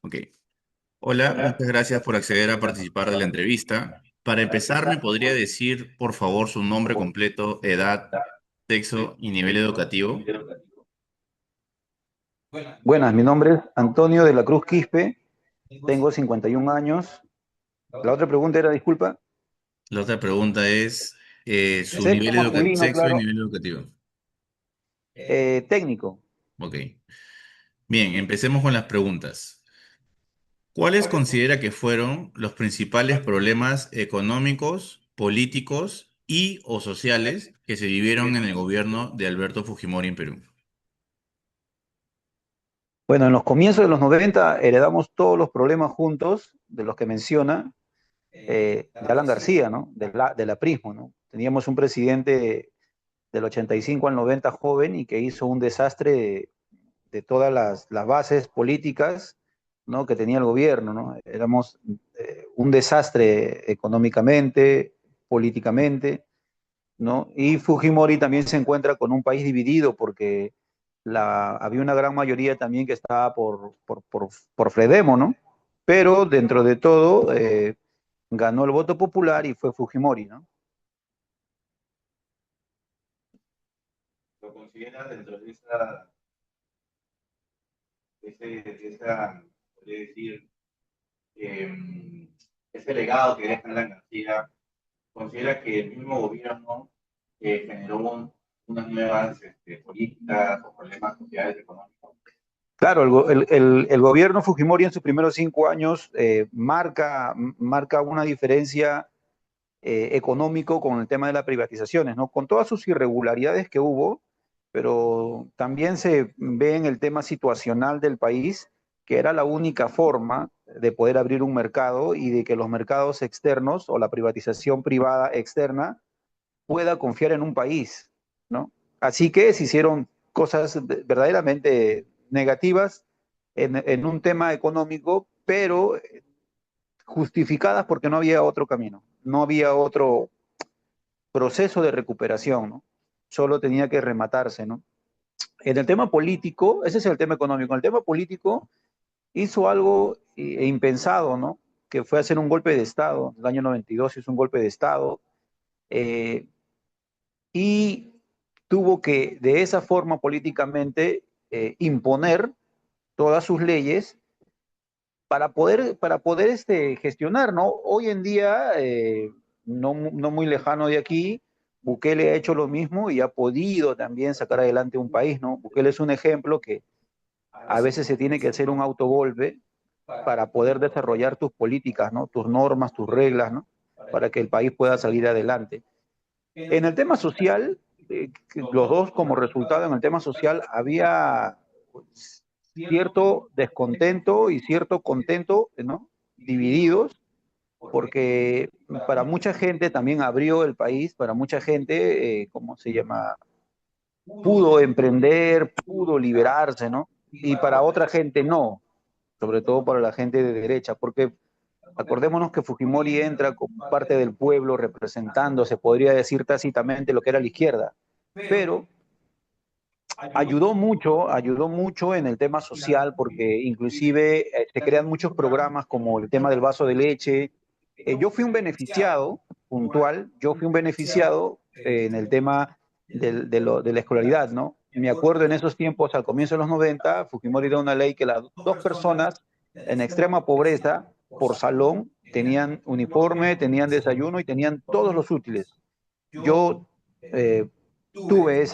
Ok. Hola, muchas gracias por acceder a participar de la entrevista. Para empezar, ¿me podría decir, por favor, su nombre completo, edad, sexo y nivel educativo? Buenas, mi nombre es Antonio de la Cruz Quispe, tengo 51 años. La otra pregunta era, disculpa, La otra pregunta es su sexo masculino, sexo y claro, nivel educativo. técnico. Ok. Bien, empecemos con las preguntas. ¿Cuáles considera que fueron los principales problemas económicos, políticos y o sociales que se vivieron en el gobierno de Alberto Fujimori en Perú? Bueno, en los comienzos de los 90 heredamos todos los problemas juntos, de los que menciona, de Alan García, ¿no? De la Prismo, ¿no? Teníamos un presidente del 85 al 90 joven y que hizo un desastre de todas las bases políticas, ¿no? Que tenía el gobierno, ¿no? Éramos un desastre económicamente, políticamente, ¿no? Y Fujimori también se encuentra con un país dividido porque había una gran mayoría también que estaba por Fredemo, ¿no? Pero dentro de todo ganó el voto popular y fue Fujimori, ¿no? ¿Lo considera dentro de esa, podría decir, eh, ese legado que deja Alan García? ¿Considera que el mismo gobierno generó unas nuevas políticas o problemas sociales económicos? Claro, el gobierno Fujimori en sus primeros 5 años marca una diferencia económico con el tema de las privatizaciones, ¿no? Con todas sus irregularidades que hubo, pero también se ve en el tema situacional del país que era la única forma de poder abrir un mercado y de que los mercados externos o la privatización privada externa pueda confiar en un país, ¿no? Así que se hicieron cosas verdaderamente negativas en un tema económico, pero justificadas porque no había otro camino, no había otro proceso de recuperación, ¿no? Solo tenía que rematarse, ¿no? En el tema político, ese es el tema económico, en el tema político hizo algo impensado, ¿no? Que fue hacer un golpe de Estado, en el año 92 hizo un golpe de Estado, eh, y tuvo que de esa forma políticamente imponer todas sus leyes para poder gestionar, ¿no? Hoy en día, no muy lejano de aquí, Bukele ha hecho lo mismo y ha podido también sacar adelante un país, ¿no? Bukele es un ejemplo que a veces se tiene que hacer un autogolpe para poder desarrollar tus políticas, ¿no? Tus normas, tus reglas, ¿no? Para que el país pueda salir adelante. En el tema social, los dos como resultado en el tema social había pues, cierto descontento y cierto contento, ¿no? Divididos, porque para mucha gente también abrió el país, para mucha gente, ¿cómo se llama? Pudo emprender, pudo liberarse, ¿no? Y para otra gente no, sobre todo para la gente de derecha, porque acordémonos que Fujimori entra como parte del pueblo representando, se podría decir tácitamente, lo que era la izquierda, pero ayudó mucho en el tema social porque inclusive se crean muchos programas como el tema del vaso de leche. Yo fui un beneficiado puntual, yo fui un beneficiado en el tema de la escolaridad, ¿no? Me acuerdo en esos tiempos, al comienzo de los 90, Fujimori dio una ley que las dos personas en extrema pobreza por salón tenían uniforme, tenían desayuno y tenían todos los útiles. Yo tuve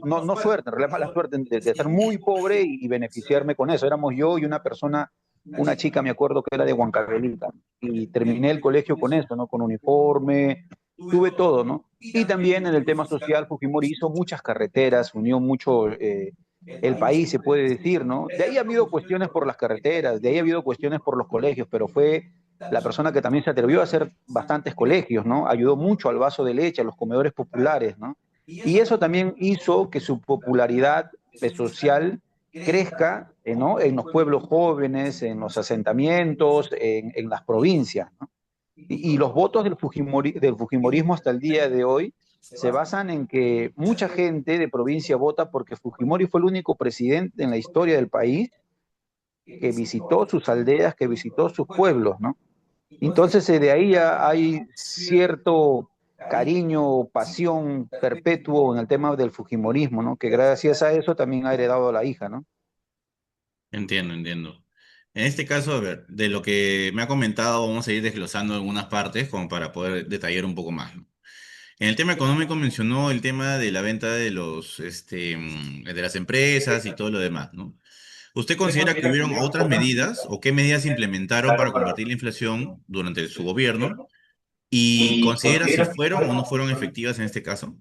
no suerte, en realidad mala suerte de ser muy pobre y beneficiarme con eso. Éramos yo y una persona, una chica, me acuerdo que era de Huancavelica, y terminé el colegio con eso, ¿no? Con uniforme, tuve todo, ¿no? Y también en el tema social, Fujimori hizo muchas carreteras, unió mucho el país, se puede decir, ¿no? De ahí ha habido cuestiones por las carreteras, de ahí ha habido cuestiones por los colegios, pero fue la persona que también se atrevió a hacer bastantes colegios, ¿no? Ayudó mucho al vaso de leche, a los comedores populares, ¿no? Y eso también hizo que su popularidad social crezca, ¿no? En los pueblos jóvenes, en los asentamientos, en las provincias, ¿no? Y los votos del Fujimorismo hasta el día de hoy se basan en que mucha gente de provincia vota porque Fujimori fue el único presidente en la historia del país que visitó sus aldeas, que visitó sus pueblos, ¿no? Entonces, de ahí ya hay cierto cariño, pasión perpetuo en el tema del fujimorismo, ¿no? Que gracias a eso también ha heredado la hija, ¿no? Entiendo, entiendo. En este caso, a ver, de lo que me ha comentado, vamos a ir desglosando algunas partes como para poder detallar un poco más, ¿no? En el tema económico mencionó el tema de la venta de de las empresas y todo lo demás, ¿no? ¿Usted considera que hubieron otras medidas o qué medidas implementaron para combatir la inflación durante su gobierno? ¿Y considera si fueron o no fueron efectivas en este caso?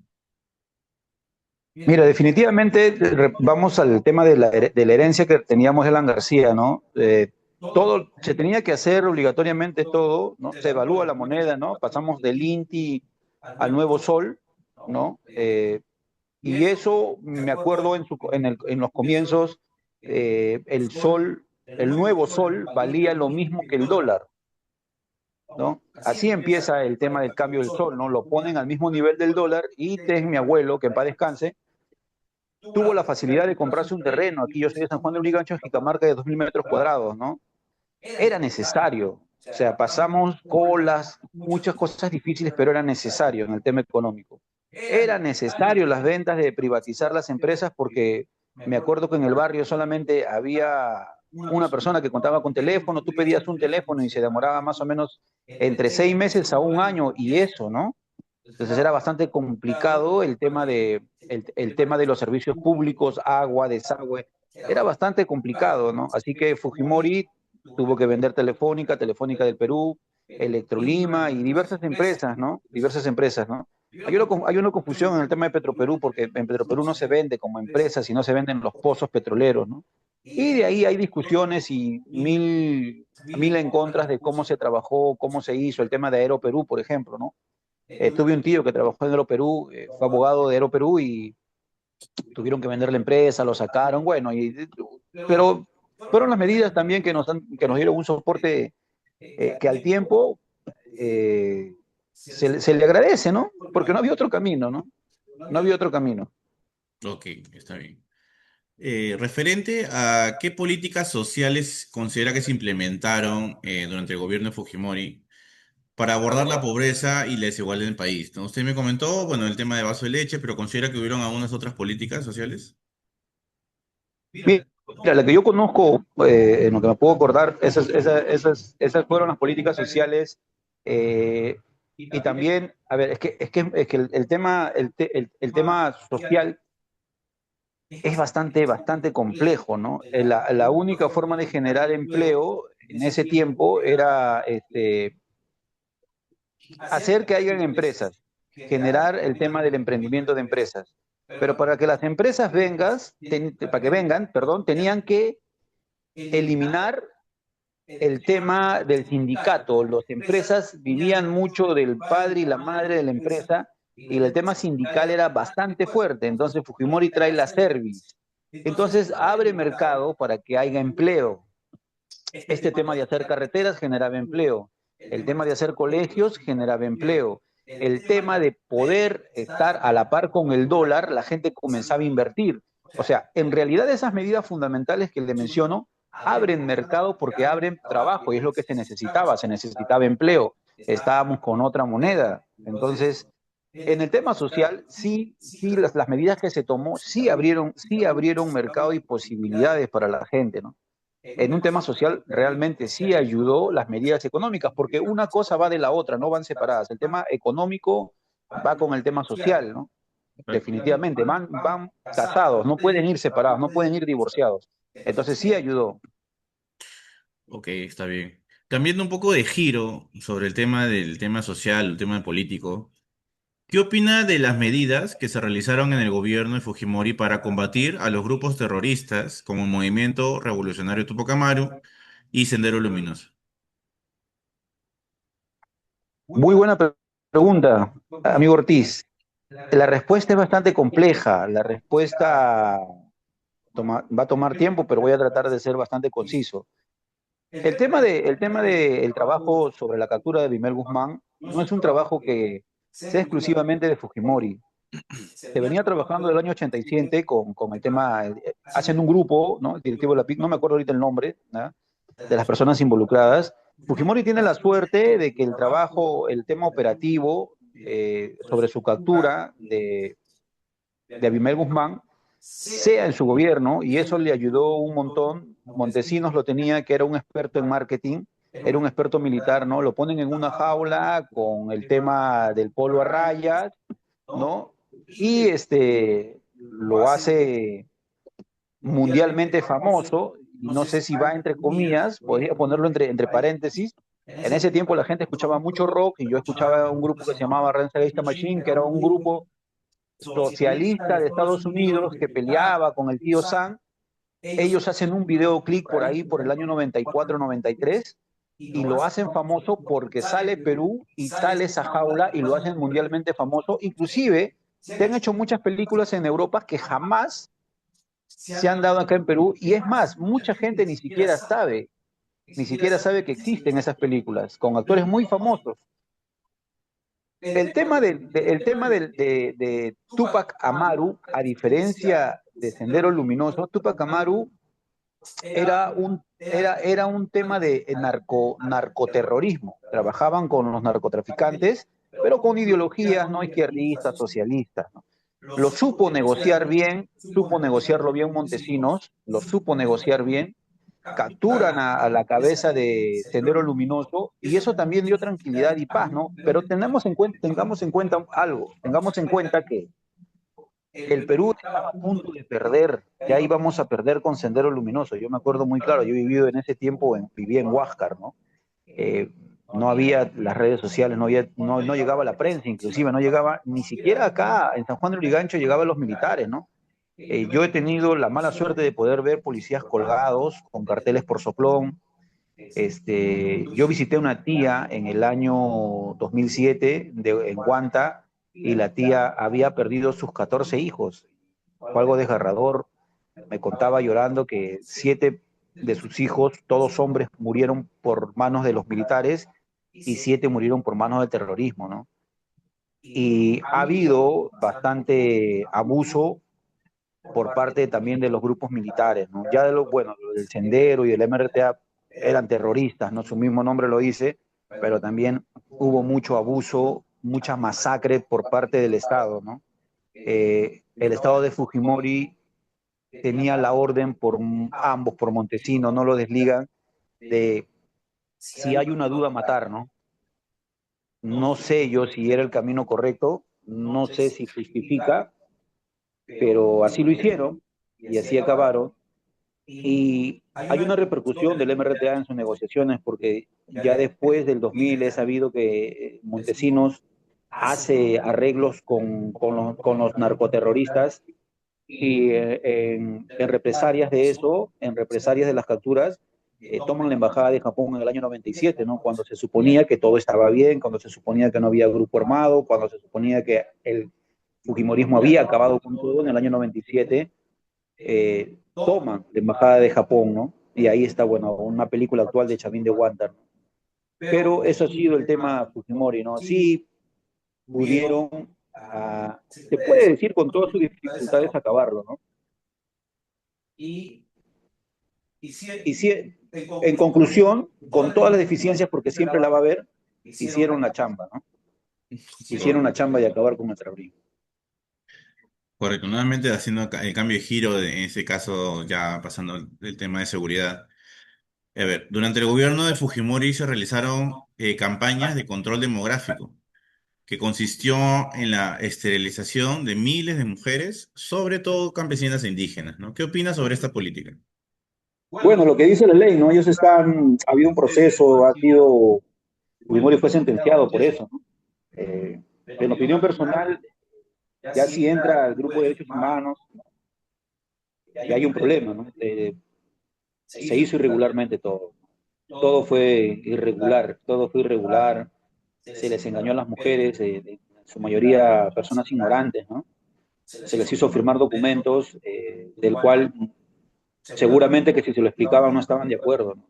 Mira, definitivamente vamos al tema de de la herencia que teníamos de Alan García, ¿no? Todo se tenía que hacer obligatoriamente todo, ¿no? Se evalúa la moneda, ¿no? Pasamos del INTI al nuevo sol, ¿no? Y eso me acuerdo en los comienzos, el sol, el nuevo sol valía lo mismo que el dólar, ¿no? Así empieza el tema del cambio del sol, ¿no? Lo ponen al mismo nivel del dólar y mi abuelo, que en paz descanse, tuvo la facilidad de comprarse un terreno. Aquí yo soy de San Juan de Lurigancho, Jicamarca, de 2000 metros cuadrados, ¿no? Era necesario. O sea, pasamos colas, muchas cosas difíciles, pero era necesario en el tema económico. Era necesario las ventas de privatizar las empresas porque me acuerdo que en el barrio solamente había una persona que contaba con teléfono, tú pedías un teléfono y se demoraba más o menos entre 6 meses a un año y eso, ¿no? Entonces era bastante complicado el tema de los servicios públicos, agua, desagüe, era bastante complicado, ¿no? Así que Fujimori tuvo que vender Telefónica, Telefónica del Perú, Electrolima y diversas empresas, ¿no? Diversas empresas, ¿no? Hay una confusión en el tema de Petroperú porque en Petroperú no se vende como empresa, sino se venden los pozos petroleros, ¿no? Y de ahí hay discusiones y mil en contras de cómo se trabajó, cómo se hizo, el tema de Aeroperú, por ejemplo, ¿no? Tuve un tío que trabajó en Aeroperú, fue abogado de Aeroperú y tuvieron que vender la empresa, lo sacaron, bueno, pero fueron las medidas también que nos dieron un soporte que al tiempo se le agradece, ¿no? Porque no había otro camino, ¿no? No había otro camino. Ok, está bien. Referente a qué políticas sociales considera que se implementaron durante el gobierno de Fujimori para abordar la pobreza y la desigualdad en el país, ¿no? Usted me comentó, bueno, el tema de vaso de leche, pero considera que hubieron algunas otras políticas sociales. Mira, la que yo conozco, en lo que me puedo acordar, esas fueron las políticas sociales. Y también, a ver, es que el tema social es bastante complejo, ¿no? La única forma de generar empleo en ese tiempo era hacer que hayan empresas, generar el tema del emprendimiento de empresas. Pero para que las empresas para que vengan, perdón, tenían que eliminar el tema del sindicato. Las empresas vivían mucho del padre y la madre de la empresa y el tema sindical era bastante fuerte. Entonces Fujimori trae la Service. Entonces abre mercado para que haya empleo. Este tema de hacer carreteras generaba empleo. El tema de hacer colegios generaba empleo. El tema de poder estar a la par con el dólar, la gente comenzaba a invertir. O sea, en realidad esas medidas fundamentales que le menciono abren mercado porque abren trabajo y es lo que se necesitaba empleo. Estábamos con otra moneda. Entonces, en el tema social, sí, las medidas que se tomó sí abrieron mercado y posibilidades para la gente, ¿no? En un tema social realmente sí ayudó las medidas económicas, porque una cosa va de la otra, no van separadas. El tema económico va con el tema social, ¿no? Definitivamente, van casados, no pueden ir separados, no pueden ir divorciados. Entonces sí ayudó. Ok, está bien. Cambiando un poco de giro sobre el tema del tema social, el tema político, ¿qué opina de las medidas que se realizaron en el gobierno de Fujimori para combatir a los grupos terroristas como el Movimiento Revolucionario Tupac Amaru y Sendero Luminoso? Muy buena pregunta, amigo Ortiz. La respuesta es bastante compleja. La respuesta va a tomar tiempo, pero voy a tratar de ser bastante conciso. El tema del trabajo sobre la captura de Bimel Guzmán no es un trabajo que sea exclusivamente de Fujimori. se venía trabajando del año 87 con el tema, hacen un grupo, ¿no? El directivo de la PIC, no me acuerdo ahorita el nombre, ¿no? De las personas involucradas. Fujimori tiene la suerte de que el trabajo, el tema operativo sobre su captura de Abimael Guzmán sea en su gobierno y eso le ayudó un montón. Montesinos lo tenía, que era un experto en marketing, era un experto militar, ¿no? Lo ponen en una jaula con el tema del polo a rayas, ¿no? Y lo hace mundialmente famoso, y no sé si va entre comillas, podría ponerlo entre paréntesis. En ese tiempo la gente escuchaba mucho rock y yo escuchaba un grupo que se llamaba Rage Against the Machine, que era un grupo socialista de Estados Unidos que peleaba con el tío Sam. Ellos hacen un videoclip por ahí, por el año 94-93, y lo hacen famoso porque sale Perú y sale esa jaula y lo hacen mundialmente famoso. Inclusive, se han hecho muchas películas en Europa que jamás se han dado acá en Perú, y es más, mucha gente ni siquiera sabe que existen esas películas, con actores muy famosos. El tema de Tupac Amaru, a diferencia de Sendero Luminoso, Tupac Amaru era un tema de narcoterrorismo. Trabajaban con los narcotraficantes, pero con ideologías no izquierdistas, socialistas, ¿no? Lo supo negociar bien, supo negociarlo bien Montesinos, lo supo negociar bien, capturan a la cabeza de Sendero Luminoso y eso también dio tranquilidad y paz, ¿no? Pero tengamos en cuenta algo, tengamos en cuenta que el Perú estaba a punto de perder, ya íbamos a perder con Sendero Luminoso. Yo me acuerdo muy claro, yo he vivido en ese tiempo, vivía en Huáscar, ¿no? Eh, no había las redes sociales, no llegaba la prensa, inclusive no llegaba, ni siquiera acá en San Juan de Lurigancho llegaban los militares, ¿no? Yo he tenido la mala suerte de poder ver policías colgados con carteles por soplón. Yo visité una tía en el año 2007 en Guanta y la tía había perdido sus 14 hijos. Fue algo desgarrador. Me contaba llorando que 7 de sus hijos, todos hombres, murieron por manos de los militares y 7 murieron por manos del terrorismo, ¿no? Y ha habido bastante abuso por parte también de los grupos militares, ¿no? Ya bueno, del Sendero y del MRTA eran terroristas, ¿no? Su mismo nombre lo dice, pero también hubo mucho abuso, mucha masacre por parte del Estado, ¿no? El Estado de Fujimori tenía la orden por ambos, por Montesinos, no lo desligan, de si hay una duda matar, ¿no? No sé yo si era el camino correcto, no sé si justifica, pero así lo hicieron y así acabaron. Y hay una repercusión del MRTA en sus negociaciones, porque ya después del 2000 he sabido que Montesinos hace arreglos con los narcoterroristas y en represalias de eso, en represalias de las capturas, toman la embajada de Japón en el año 97, ¿no? Cuando se suponía que todo estaba bien, cuando se suponía que no había grupo armado, cuando se suponía que el Fujimorismo había acabado con todo en el año 97, toman la embajada de Japón, ¿no? Y ahí está, bueno, una película actual de Chavín de Guantar, ¿no? Pero eso ha sido el tema Fujimori, ¿no? Sí pudieron, se puede decir con todas sus dificultades, acabarlo, ¿no? Y sí, en conclusión, con todas las deficiencias, porque siempre la va a haber, hicieron la chamba, ¿no? Hicieron la chamba de acabar con nuestra abrigo. Correcto, nuevamente haciendo el cambio de giro, en ese caso ya pasando el tema de seguridad. A ver, durante el gobierno de Fujimori se realizaron campañas de control demográfico, que consistió en la esterilización de miles de mujeres, sobre todo campesinas e indígenas, ¿no? ¿Qué opinas sobre esta política? Bueno, lo que dice la ley, ¿no? Ha habido un proceso, Fujimori fue sentenciado por eso, ¿no? En opinión personal, ya si entra al grupo de derechos humanos, ya hay un problema, ¿no? Se hizo irregularmente todo. Todo fue irregular, se les engañó a las mujeres, en su mayoría personas ignorantes, ¿no? Se les hizo firmar documentos del cual seguramente que si se lo explicaban no estaban de acuerdo, ¿no?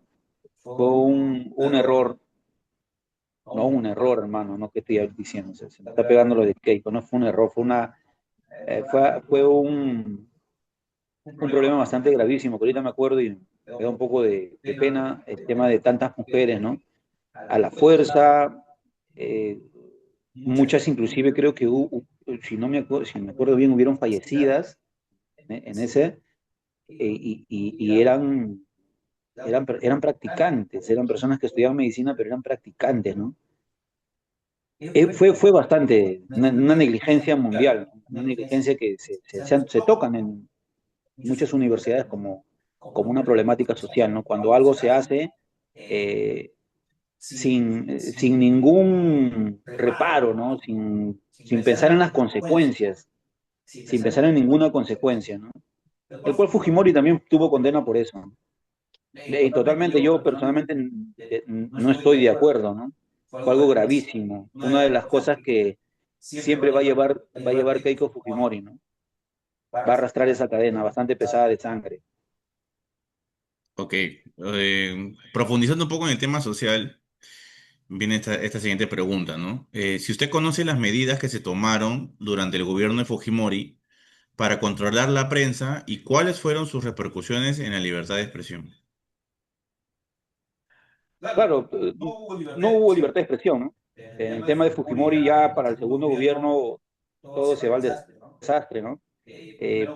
Fue un error, no un error, hermano, no que estoy diciendo, se me está pegando lo de Keiko, no fue un error, fue fue un problema bastante gravísimo, que ahorita me acuerdo y me da un poco de pena el tema de tantas mujeres, ¿no? A la fuerza, eh, muchas inclusive creo que hubo, si me acuerdo bien, hubieron fallecidas en ese, y eran practicantes, eran personas que estudiaban medicina, pero eran practicantes, ¿no? Fue bastante, una negligencia mundial, ¿no? Una negligencia que se tocan en muchas universidades como una problemática social, ¿no? Cuando algo se hace eh, sin ningún reparo, ¿no? Sin pensar en las consecuencias, sin pensar en ninguna consecuencia, ¿no? El cual Fujimori también tuvo condena por eso, ¿no? Y totalmente, yo personalmente no estoy de acuerdo, ¿no? Fue algo gravísimo. Una de las cosas que siempre va a llevar Keiko Fujimori, ¿no? Va a arrastrar esa cadena bastante pesada de sangre. Ok, profundizando un poco en el tema social, viene esta siguiente pregunta, ¿no? Si usted conoce las medidas que se tomaron durante el gobierno de Fujimori para controlar la prensa y cuáles fueron sus repercusiones en la libertad de expresión. Claro, no hubo libertad de expresión, ¿no? En el tema de Fujimori ya para el segundo gobierno todo se va al desastre, ¿no?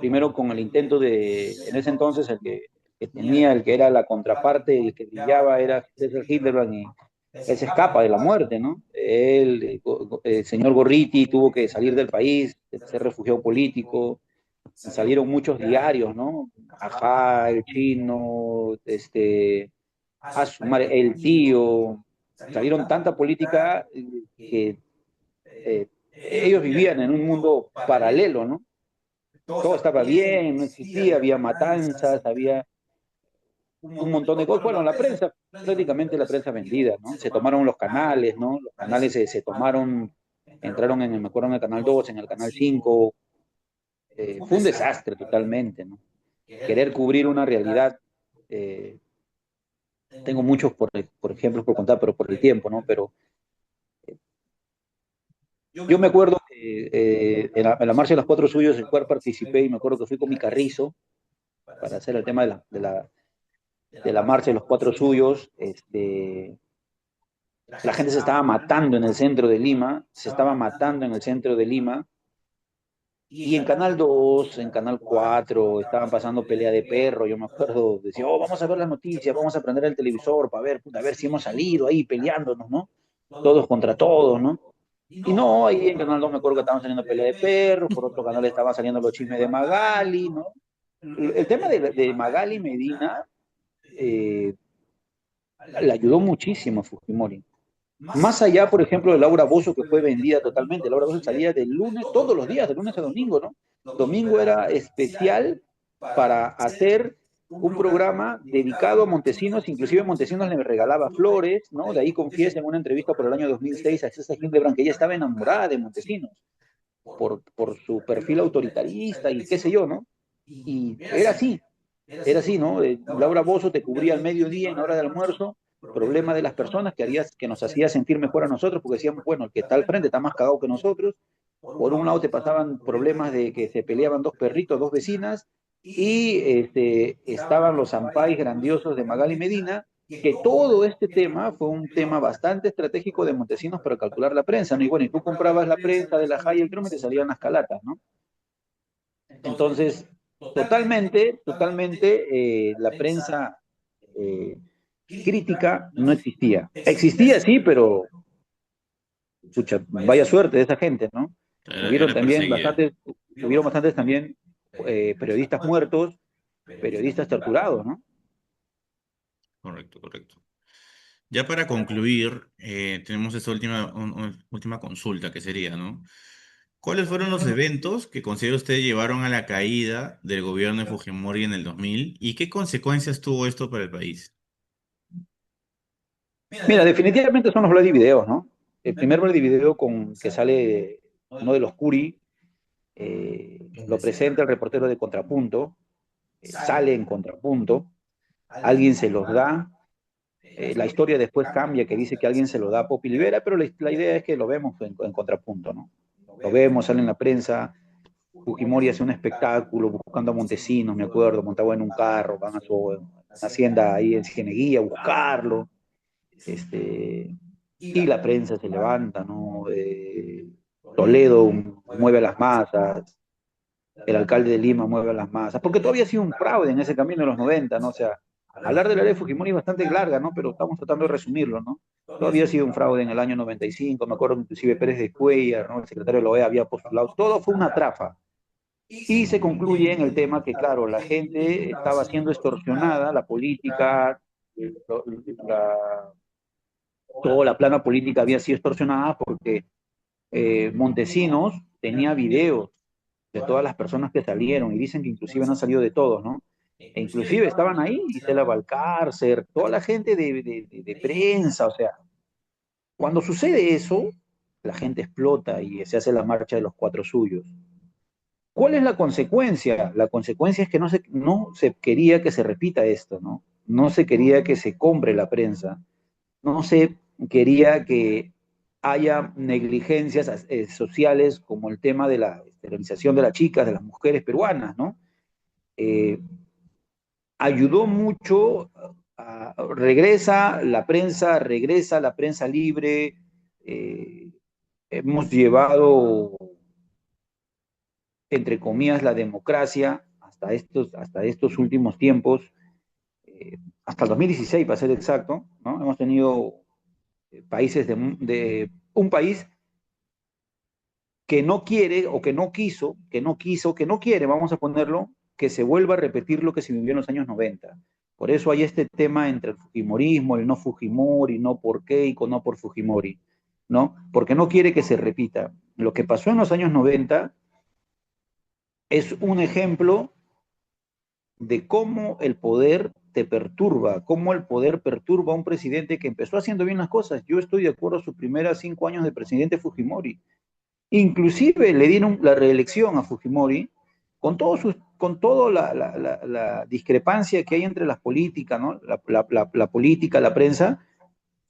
Primero con el intento en ese entonces el que era la contraparte, el que brillaba era César Hitlerman y él se escapa de la muerte, ¿no? El señor Gorriti tuvo que salir del país, ser refugiado político, salieron muchos diarios, ¿no? Ajá, El Chino, El Tío, salieron tanta política que ellos vivían en un mundo paralelo, ¿no? Todo estaba bien, no existía, había matanzas, había un montón de cosas. Bueno, la prensa, prácticamente la prensa vendida, ¿no? Se tomaron los canales, ¿no? Los canales se tomaron, entraron me acuerdo, en el canal 2, en el canal 5. Fue un desastre totalmente, ¿no? Querer cubrir una realidad, eh, tengo muchos, por ejemplo, por contar, pero por el tiempo, ¿no? Pero yo me acuerdo que en la Marcha de los Cuatro Suyos, el cual participé, y me acuerdo que fui con mi carrizo para hacer el tema de la Marcha de los Cuatro Suyos. La gente se estaba matando en el centro de Lima, se estaba matando en el centro de Lima, y en Canal 2, en Canal 4, estaban pasando pelea de perro. Yo me acuerdo, decía, oh, vamos a ver las noticias, vamos a prender el televisor para ver, puta, a ver si hemos salido ahí peleándonos, ¿no? Todos contra todos, ¿no? Y no, ahí en Canal 2 me acuerdo que estaban saliendo pelea de perros, por otro canal estaban saliendo los chismes de Magali, ¿no? El tema de Magali Medina eh, le ayudó muchísimo a Fujimori. Más allá, por ejemplo, de Laura Bozzo, que fue vendida totalmente. Laura Bozzo salía del lunes, todos los días, de lunes a domingo, ¿no? Domingo era especial para hacer un programa dedicado a Montesinos, inclusive Montesinos le regalaba flores, ¿no? De ahí confiesa en una entrevista por el año 2006 a César Hildebrand que ella estaba enamorada de Montesinos por su perfil autoritarista y qué sé yo, ¿no? Y era así, ¿no? Laura Bozzo te cubría al mediodía en la hora de almuerzo, problema de las personas que nos hacía sentir mejor a nosotros, porque decíamos, bueno, el que está al frente está más cagado que nosotros. Por un lado te pasaban problemas de que se peleaban dos perritos, dos vecinas, y estaban los ampais grandiosos de Magali Medina, que todo este tema fue un tema bastante estratégico de Montesinos para calcular la prensa, ¿no? Y bueno, y tú comprabas la prensa de la JAI y el Truman y te salían las calatas, ¿no? Entonces, totalmente, la prensa eh, crítica no existía. Existía, sí, pero, pucha, vaya suerte de esa gente, ¿no? Hubieron Era también perseguida. bastantes, hubieron bastantes también periodistas muertos, periodistas torturados, ¿no? Correcto, correcto. Ya para concluir, tenemos esta última consulta que sería, ¿no? ¿Cuáles fueron los eventos que considera usted llevaron a la caída del gobierno de Fujimori en el 2000 y qué consecuencias tuvo esto para el país? Mira, definitivamente son los Bloody Videos, ¿no? El primer Bloody Video que sale uno de los Curi, lo presenta el reportero de Contrapunto, sale en Contrapunto, alguien se los da. La historia después cambia, que dice que alguien se lo da a Popi Libera, pero la idea es que lo vemos en Contrapunto, ¿no? Lo vemos, sale en la prensa. Fujimori hace un espectáculo buscando a Montesinos, me acuerdo, montado en un carro, van a su hacienda ahí en Cieneguilla a buscarlo, y la prensa se levanta, ¿no? Toledo mueve a las masas, el alcalde de Lima mueve a las masas, porque todavía ha sido un fraude en ese camino de los 90, ¿no? O sea, hablar de la ley de Fujimori es bastante larga, ¿no? Pero estamos tratando de resumirlo, ¿no? Todavía ha sido un fraude en el año 95, me acuerdo inclusive Pérez de Cuellar, ¿no? El secretario de la OEA había postulado, todo fue una trafa. Y se concluye en el tema que, claro, la gente estaba siendo extorsionada, la política, la, toda la plana política había sido extorsionada porque Montesinos tenía videos de todas las personas que salieron y dicen que inclusive no han salido de todos, ¿no? E inclusive estaban ahí Gisela Valcárcel, toda la gente de prensa, o sea, cuando sucede eso, la gente explota y se hace la marcha de los cuatro suyos. ¿Cuál es la consecuencia? La consecuencia es que no se quería que se repita esto, ¿no? No se quería que se compre la prensa, no se quería que haya negligencias sociales como el tema de la esterilización de las chicas, de las mujeres peruanas, ¿no? Eh, ayudó mucho, regresa la prensa libre, hemos llevado, entre comillas, la democracia hasta estos últimos tiempos, hasta el 2016, para ser exacto, ¿no? Hemos tenido países de un país que no quiere o que no quiere, vamos a ponerlo, que se vuelva a repetir lo que se vivió en los años 90. Por eso hay este tema entre el Fujimorismo, el no Fujimori, no por Keiko, no por Fujimori, ¿no? Porque no quiere que se repita. Lo que pasó en los años 90 es un ejemplo de cómo el poder te perturba, cómo el poder perturba a un presidente que empezó haciendo bien las cosas. Yo estoy de acuerdo a sus primeros 5 años de presidente Fujimori. Inclusive le dieron la reelección a Fujimori con toda la discrepancia que hay entre las políticas, ¿no? La política, la prensa.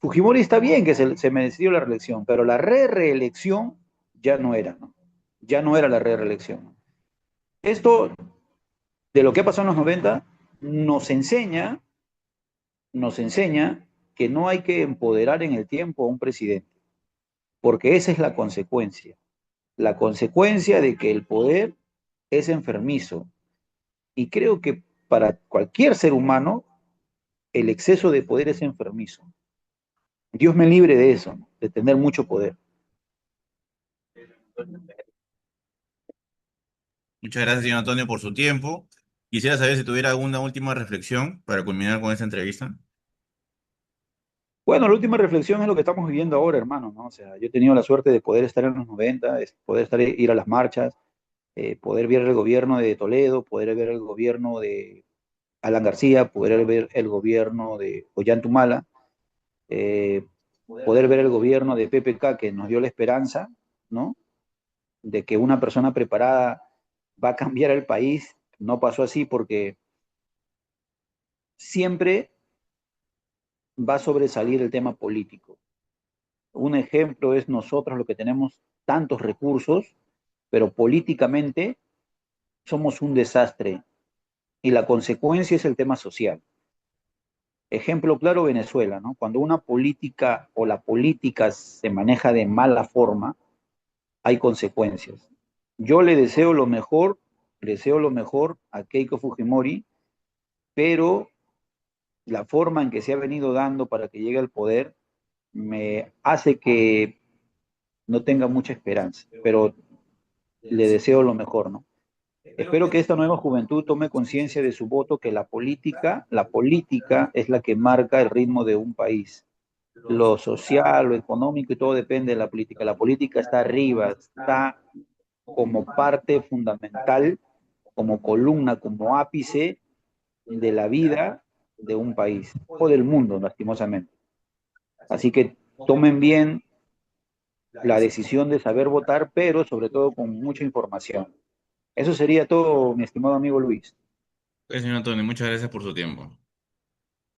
Fujimori está bien que se mereció la reelección, pero la reelección ya no era, ¿no? Ya no era la reelección. Esto de lo que ha pasado en los 90 nos enseña que no hay que empoderar en el tiempo a un presidente, porque esa es la consecuencia de que el poder es enfermizo. Y creo que para cualquier ser humano, el exceso de poder es enfermizo. Dios me libre de eso, de tener mucho poder. Muchas gracias, señor Antonio, por su tiempo. Quisiera saber si tuviera alguna última reflexión para culminar con esta entrevista. Bueno, la última reflexión es lo que estamos viviendo ahora, hermano, ¿no? O sea, yo he tenido la suerte de poder estar en los 90, poder ir a las marchas, poder ver el gobierno de Toledo, poder ver el gobierno de Alan García, poder ver el gobierno de Ollantumala, eh, poder ver el gobierno de PPK que nos dio la esperanza, ¿no? De que una persona preparada va a cambiar el país. No pasó así porque siempre va a sobresalir el tema político. Un ejemplo es nosotros lo que tenemos tantos recursos, pero políticamente somos un desastre y la consecuencia es el tema social. Ejemplo claro, Venezuela, ¿no? Cuando una política o la política se maneja de mala forma, hay consecuencias. Yo le deseo lo mejor a Keiko Fujimori, pero la forma en que se ha venido dando para que llegue al poder me hace que no tenga mucha esperanza, pero le deseo lo mejor, ¿no? Espero que esta nueva juventud tome conciencia de su voto, que la política es la que marca el ritmo de un país. Lo social, lo económico y todo depende de la política. La política está arriba, está como parte fundamental, como columna, como ápice de la vida de un país o del mundo, lastimosamente. Así que tomen bien la decisión de saber votar, pero sobre todo con mucha información. Eso sería todo, mi estimado amigo Luis. Señor Antonio, muchas gracias por su tiempo.